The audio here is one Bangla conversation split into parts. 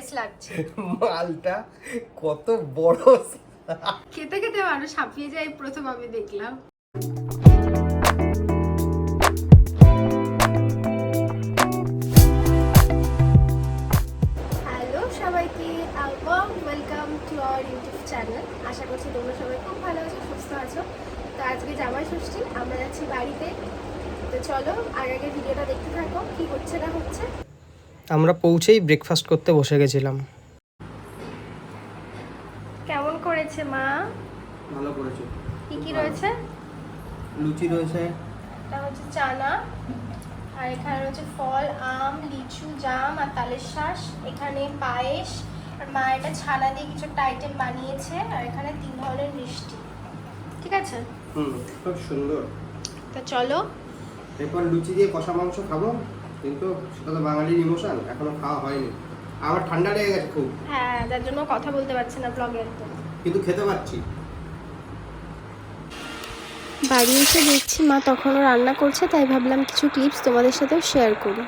ডেঞ্জারাস লাগছে। মালটা কত বড়, খেতে খেতে মানুষ হাঁপিয়ে যায় প্রথম আমি দেখলাম। হ্যালো সবাইকে, welcome to our YouTube channel. আশা করছি তোমরা সবাই খুব ভালো আছো, সুস্থ আছো। তো আজকে জামাই ষষ্ঠী, আমরা যাচ্ছি বাড়িতে। তো চলো আগে ভিডিওটা দেখতে থাকো কি হচ্ছে না হচ্ছে। আমরা পৌঁছেই ব্রেকফাস্ট করতে বসে গেছিলাম। কেমন করেছে মা? ভালো করেছো। কি কি রয়েছে? লুচি রয়েছে, এটা হচ্ছে চানা, আর এখানে রয়েছে ফল, আম, লিচু, জাম আর তালের শাঁস। এখানে পায়েস, আর মা এটা ছানা দিয়ে কিছু একটা আইটেম বানিয়েছে, আর এখানে 3 ধরনের মিষ্টি। ঠিক আছে, খুব সুন্দর। তো চলো। এরপর লুচি দিয়ে কষা মাংস খাবো, কিন্তু সেটা তো বাঙালির ইমোশন, এখনো খাওয়া হয়নি। আমার ঠান্ডা লেগে গেছে খুব, হ্যাঁ, যার জন্য কথা বলতে পারছি না ব্লগে একদম, কিন্তু খেতে পাচ্ছি। বাড়ি এসে দেখছি মা তখনও রান্না করছে, তাই ভাবলাম কিছু ক্লিপস তোমাদের সাথেও শেয়ার করি।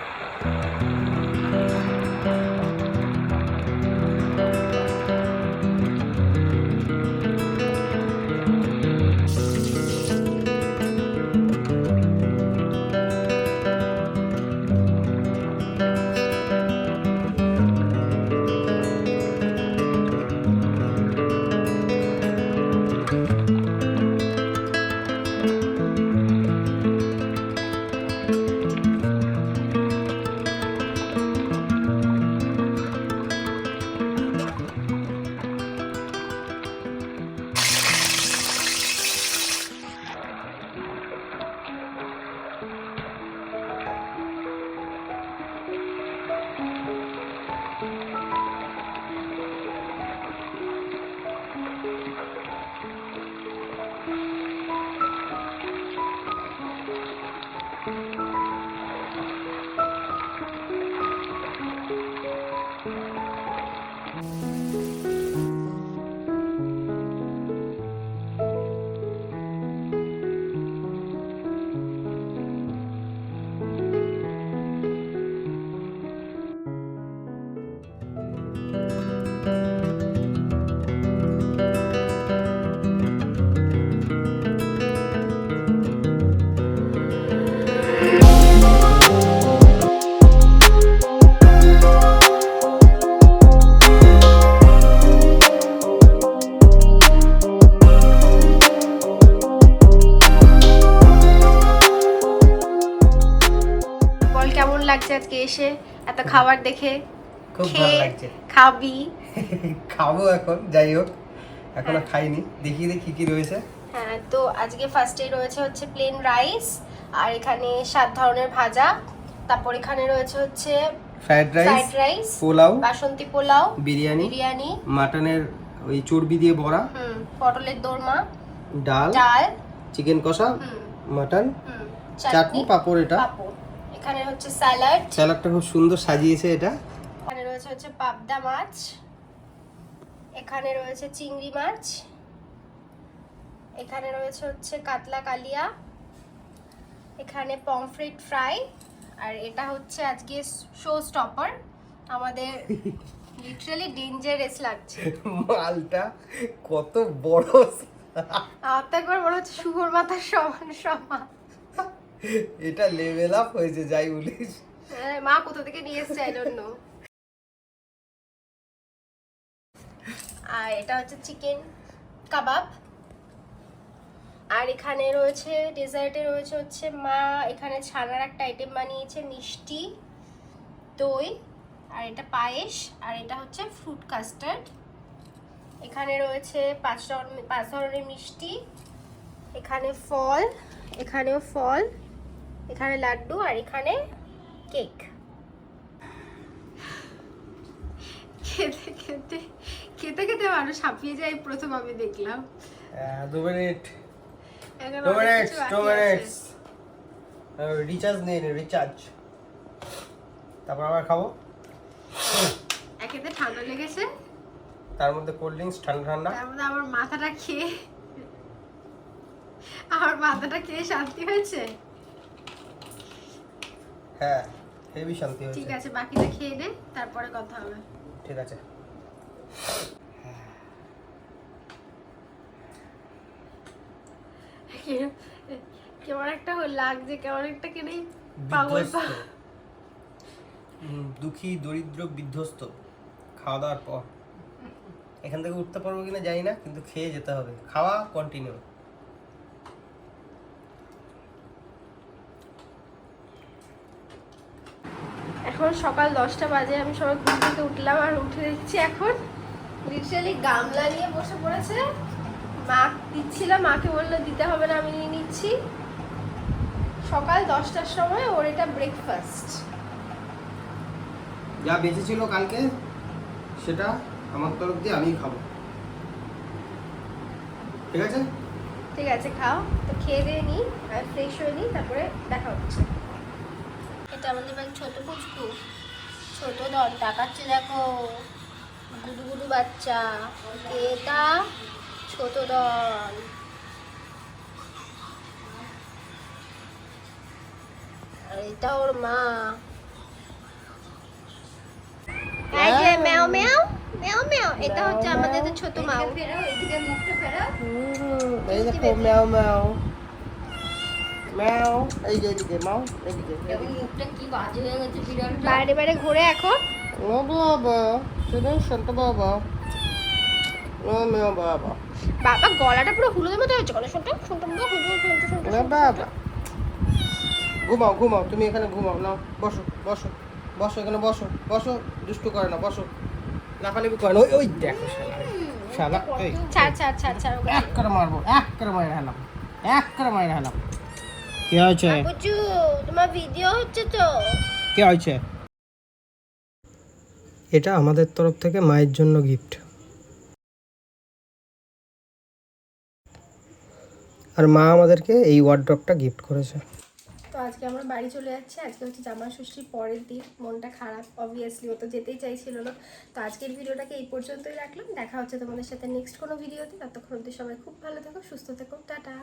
কেমন লাগছে আজকে এসে এত খাবার দেখে? খুব ভালো লাগছে। খাবি? খাবো এখন, যাই হোক এখনো খাইনি, দেখি দেখি কি রয়েছে। হ্যাঁ, তো আজকে ফার্স্টেই রয়েছে হচ্ছে প্লেন রাইস, আর এখানে 7 ধরনের ভাজা। তারপর এখানে রয়েছে হচ্ছে ফ্রাইড রাইস, পোলাও, বাসন্তী পোলাও, বিরিয়ানি, মাটনের ওই চর্বি দিয়ে বড়া, পটলের দোরমা, ডাল, চিকেন কষা, মাটন, চাটনি, পাপড়। এখানে হচ্ছে স্যালাডটা খুব সুন্দর সাজিয়েছে এটা। এখানে রয়েছে হচ্ছে পাবদা মাছ, এখানে রয়েছে চিংড়ি মাছ, এখানে রয়েছে হচ্ছে কাতলা কালিয়া, এখানে পমফ্রেট ফ্রাই, আর এটা হচ্ছে আজকে শো স্টপার আমাদের। লিটারালি ডেঞ্জারাস লাগছে, মালটা কত বড়, আমার তো একবার মনে হচ্ছে শুয়োর মাথার সমান সমান। এটা লেভেল আপ হয়েছে, যাই বলিস। মা কোথা থেকে নিয়ে এসছে আই ডোন্ট নো। আর এটা হচ্ছে চিকেন কাবাব, আর এখানে রয়েছে ডেজার্টে রয়েছে হচ্ছে মা এখানে ছানার একটা আইটেম বানিয়েছে, মিষ্টি, দই, আর এটা পায়েস, আর এটা হচ্ছে ফ্রুট কাস্টার্ড। এখানে রয়েছে 5 ধরনের মিষ্টি, এখানে ফল, এখানেও ফল, এখানে লাড্ডু, আর এখানে কেক। খেতে খেতে খেতে খেতে মানুষ হাঁপিয়ে যায় প্রথম আমি দেখলাম। 2 মিনিট, রিচার্জ নেই, রিচার্জ, তারপর আবার খাবো। একেতে ঠান্ডা লেগেছে, তার মধ্যে কোল্ড ড্রিঙ্কস ঠান্ডা, তার মধ্যে আমার মাথাটা খেয়ে শান্তি হয়েছে। হ্যাঁ হেভি শান্তি হয়েছে। ঠিক আছে, বাকিটা খেয়ে নে, তারপরে কথা হবে। ঠিক আছে। কেমন একটা লাগছে, কেমন একটা কেন পাগল দুঃখী দরিদ্র বিধ্বস্ত খাওয়া দাওয়ার পর। এখান থেকে উঠতে পারবো কিনা জানি না, কিন্তু খেয়ে যেতে হবে। খাওয়া কন্টিনিউ। এখন সকাল 10টা বাজে, আমি সবাই ঘুম থেকে উঠলাম আর উঠে দেখছি এখন লিটারালি গামলা নিয়ে বসে পড়েছে। মা দিচ্ছিলাম, মাকে বললো দিতে হবে না, আমি নিয়ে নিচ্ছি। সকাল 10টার সময় ওর এটা ব্রেকফাস্ট। যা বেঁচে ছিল কালকে সেটা আমার তরফ দিয়ে আমিই খাবো। ঠিক আছে? ঠিক আছে, খাও। তো খেয়ে দিয়ে নিই আর ফ্রেশ হয়ে নিই, তারপরে দেখা হচ্ছে। এটা আমাদের বাড়ির ছোট পুচকু, ছোট দন টাকাচ্ছে, দেখো গুডু গুডু বাচ্চা। এটা ছোট দন। আর এটা ওর মা। এই যে ম্যাও ম্যাও ম্যাও ম্যাও, এটা হচ্ছে আমাদের তো ছোট মা। এদিকে মুখটা ফেরাও। এই দেখো ম্যাও ম্যাও ম্যাও। এই যে এদিকে মাও, এদিকে। এবং মুখটা কি বাজে হয়ে গেছে বিড়ালটা। বাইরে বাইরে ঘুরে এখন। ও বাবা, শুনে শান্ত বাবা। ও ম্যাও বাবা। বাবা গলাটা পুরো হলুদের মতো হয়েছে, গলা শুনতে শুনতে শুনতে ও বাবা। ঘুমাও ঘুমাও, তুমি এখানে ঘুমাও। নাও বসো বসো বসো, এখানে বসো বসো। দুষ্টু করে না, বসো। লাফালাফি করে না। ওই ওই দেখো শালা, শালা এই ছাড় ছাড় ছাড় ছাড়। এক করে মারবো, এক করে মাইরে হেলাম, এক করে মাইরে হেলাম। কি হয়েছে? বুচু, তোমার ভিডিও হচ্ছে তো? কি হয়েছে? এটা আমাদের তরফ থেকে মায়ের জন্য গিফট। আর মা আমাদেরকে এই ওয়ার্ড্রপটা গিফট করেছে। তো আজকে আমরা বাড়ি চলে যাচ্ছি। আজকে হচ্ছে জামা ষষ্ঠীর পরের দিন। মনটা খারাপ, অবভিয়াসলি ও তো যেতেই চাইছিল না। তো আজকের ভিডিওটাকে এই পর্যন্তই রাখলাম। দেখা হচ্ছে তোমাদের সাথে নেক্সট কোনো ভিডিওতে। ততক্ষণ অবধি সবাই খুব ভালো থেকো, সুস্থ থেকো, টাটা।